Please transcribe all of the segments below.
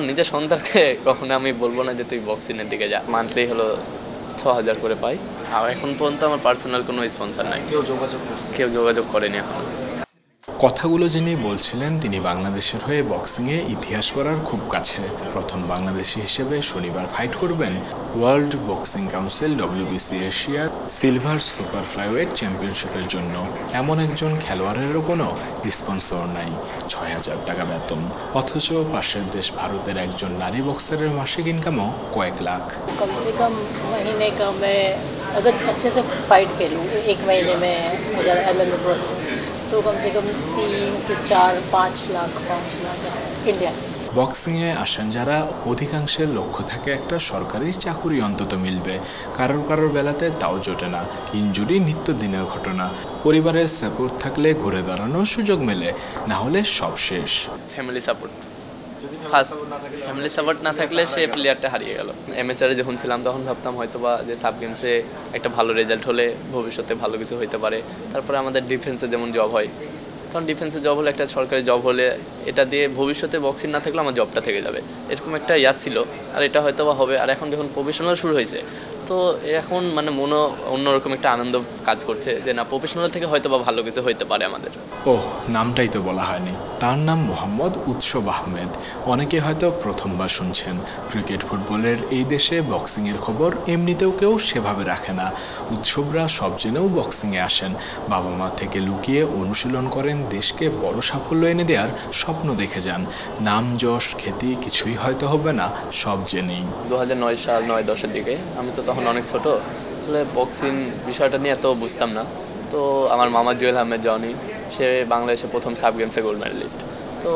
নিজের সন্তানকে কখনো আমি বলবো না যে তুই বক্সিংয়ের দিকে যা। মান্থলি হলো ৬,০০০ করে পাই। আর এখন পর্যন্ত আমার পার্সোনাল কোনো স্পন্সর নাই। কেউ যোগাযোগ করেনি এখনো। কথাগুলো যিনি বলছিলেন তিনি বাংলাদেশের হয়ে বক্সিংয়ে ইতিহাস করার খুব কাছে। প্রথম বাংলাদেশি হিসেবে শনিবার ফাইট করবেন ওয়ার্ল্ড বক্সিং কাউন্সিল WBC এশিয়ার সিলভার সুপার ফ্লাইওয়েট চ্যাম্পিয়নশিপের জন্য। এমন একজন খেলোয়াড়েরও কোনো স্পন্সর নাই, ৬,০০০ টাকা বেতন, অথচ পাশের দেশ ভারতের একজন নারী বক্সারের মাসিক ইনকামও কয়েক লাখ। कम से कम महीने का मैं अगर अच्छे से फाइट खेलूँ 1 महीने में अगर MMA तो कम से कम 3 से 4 5 लाख इंडिया। বক্সিংয়ে আসেন যারা অধিকাংশের লক্ষ্য থাকে একটা সরকারি চাকুরি অন্তত মিলবে। কারোর বেলাতে তাও জোটে না। ইনজুরি নিত্যদিনের ঘটনা। পরিবারের সাপোর্ট থাকলে ঘুরে দাঁড়ানোর সুযোগ মেলে, না হলে সব শেষ। Family support, first family support না থাকলে সে প্লেয়ারটা হারিয়ে গেল। এমএসআরে যখন ছিলাম তখন ভাবতাম হয়তোবা যে সাব গেমসে একটা ভালো রেজাল্ট হলে ভবিষ্যতে ভালো কিছু হইতে পারে। তারপরে আমাদের ডিফেন্সে যেমন জব হয়, তখন ডিফেন্সে জব হলে একটা সরকারি জব হলে এটা দিয়ে ভবিষ্যতে বক্সিং না থাকলে আমার জবটা থেকে যাবে, এরকম একটা ইয়াদ ছিল। আর এটা হয়তো বা হবে। আর এখন যখন প্রফেশনাল শুরু হয়েছে তো এখন মানে মনে অন্যরকম একটা আনন্দ কাজ করছে যে না, প্রফেশনাল থেকে হয়তো বা ভালো কিছু হইতে পারে আমাদের। ওহ, নামটাই তো বলা হয়নি। তার নাম মোহাম্মদ উৎসব আহমেদ। অনেকে হয়তো প্রথমবার শুনছেন। ক্রিকেট ফুটবলের এই দেশে বক্সিংয়ের খবর এমনিতেও কেউ সেভাবে রাখে না। উৎসবরা সব জেনেও বক্সিংয়ে আসেন। বাবা মা থেকে লুকিয়ে অনুশীলন করেন, দেশকে বড় সাফল্য এনে দেওয়ার স্বপ্ন দেখে যান। নাম যশ খ্যাতি কিছুই হয়তো হবে না, সব জেনেই। 2009 সাল 9-10-এর দিকে আমি তো তখন অনেক ছোট, আসলে বক্সিং বিষয়টা নিয়ে এত বুঝতাম না। তো আমার মামা জুয়েল আহমেদ জনি, সে বাংলাদেশে প্রথম সাব গেমসে গোল্ড মেডেলিস্ট। তো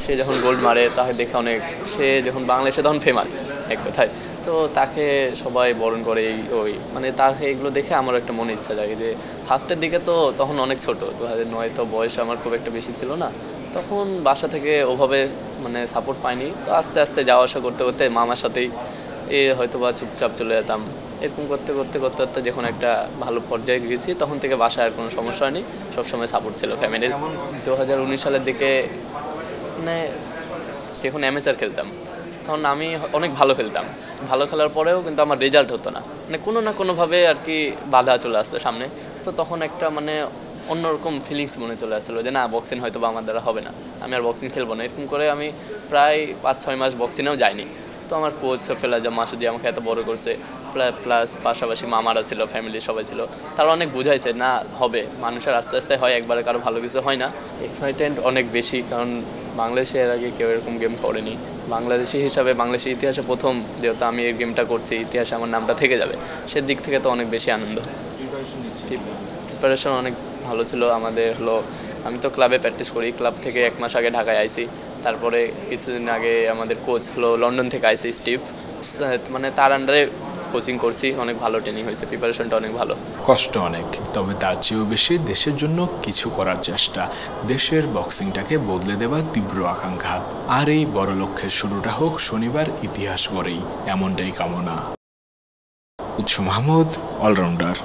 সে যখন গোল্ড মারে তাকে দেখে অনেক, সে যখন বাংলাদেশে তখন ফেমাস এক কথায়। তো তাকে সবাই বরণ করে ওই মানে তাকে এগুলো দেখে আমার একটা মনে ইচ্ছা জাগে যে ফার্স্টের দিকে তো তখন অনেক ছোট, 2009 তো বয়স আমার খুব একটা বেশি ছিল না। তখন বাসা থেকে ওভাবে মানে সাপোর্ট পাইনি। তো আস্তে আস্তে যাওয়া আসা করতে করতে মামার সাথেই হয়তো বা চুপচাপ চলে যেতাম। এরকম করতে করতে করতে করতে যখন একটা ভালো পর্যায়ে গিয়েছি তখন থেকে বাসায় আর কোনো সমস্যা হয়নি, সবসময় সাপোর্ট ছিল ফ্যামিলির। 2019 সালের দিকে মানে যখন অ্যামেচার খেলতাম তখন আমি অনেক ভালো খেলতাম। ভালো খেলার পরেও কিন্তু আমার রেজাল্ট হতো না, মানে কোনো না কোনোভাবে আর কি বাধা চলে আসতো সামনে। তো তখন একটা মানে অন্যরকম ফিলিংস মনে চলে আসছিলো যে না, বক্সিং হয়তো বা আমার দ্বারা হবে না, আমি আর বক্সিং খেলবো না। এরকম করে আমি প্রায় 5-6 মাস বক্সিংয়েও যাইনি। তো আমার কোচ ফেলাজা মাসুদি আমাকে এত বড় করছে, প্লাস পাশাপাশি মামারা ছিল, ফ্যামিলির সবাই ছিল, তারা অনেক বুঝাইছে না হবে, মানুষের আস্তে আস্তে হয়, একবারে কারো ভালো কিছু হয় না। এক্সাইটেড অনেক বেশি, কারণ বাংলাদেশে এর আগে কেউ এরকম গেম করেনি। বাংলাদেশি হিসাবে বাংলাদেশের ইতিহাসে প্রথম, যেহেতু আমি এই গেমটা করছি, ইতিহাসে আমার নামটা থেকে যাবে, সেদিক থেকে তো অনেক বেশি আনন্দ। প্রিপারেশন অনেক ভালো ছিল আমাদের। হলো আমি তো ক্লাবে প্র্যাকটিস করি, ক্লাব থেকে 1 মাস আগে ঢাকায় আইছি। তারপরে কিছুদিন আগে আমাদের কোচ হলো লন্ডন থেকে আইসি স্টিভ, মানে তার আন্ডারে কোচিং করছি। অনেক ভালো ট্রেনিং হয়েছে, প্রিপারেশনটা অনেক ভালো। কষ্ট অনেক, তবে তার চেয়েও বেশি দেশের জন্য কিছু করার চেষ্টা, দেশের বক্সিংটাকে বদলে দেওয়ার তীব্র আকাঙ্ক্ষা। আর এই বড় লক্ষ্যের শুরুটা হোক শনিবার ইতিহাস গড়েই, এমনটাই কামনা। উৎস মাহমুদ, অলরাউন্ডার।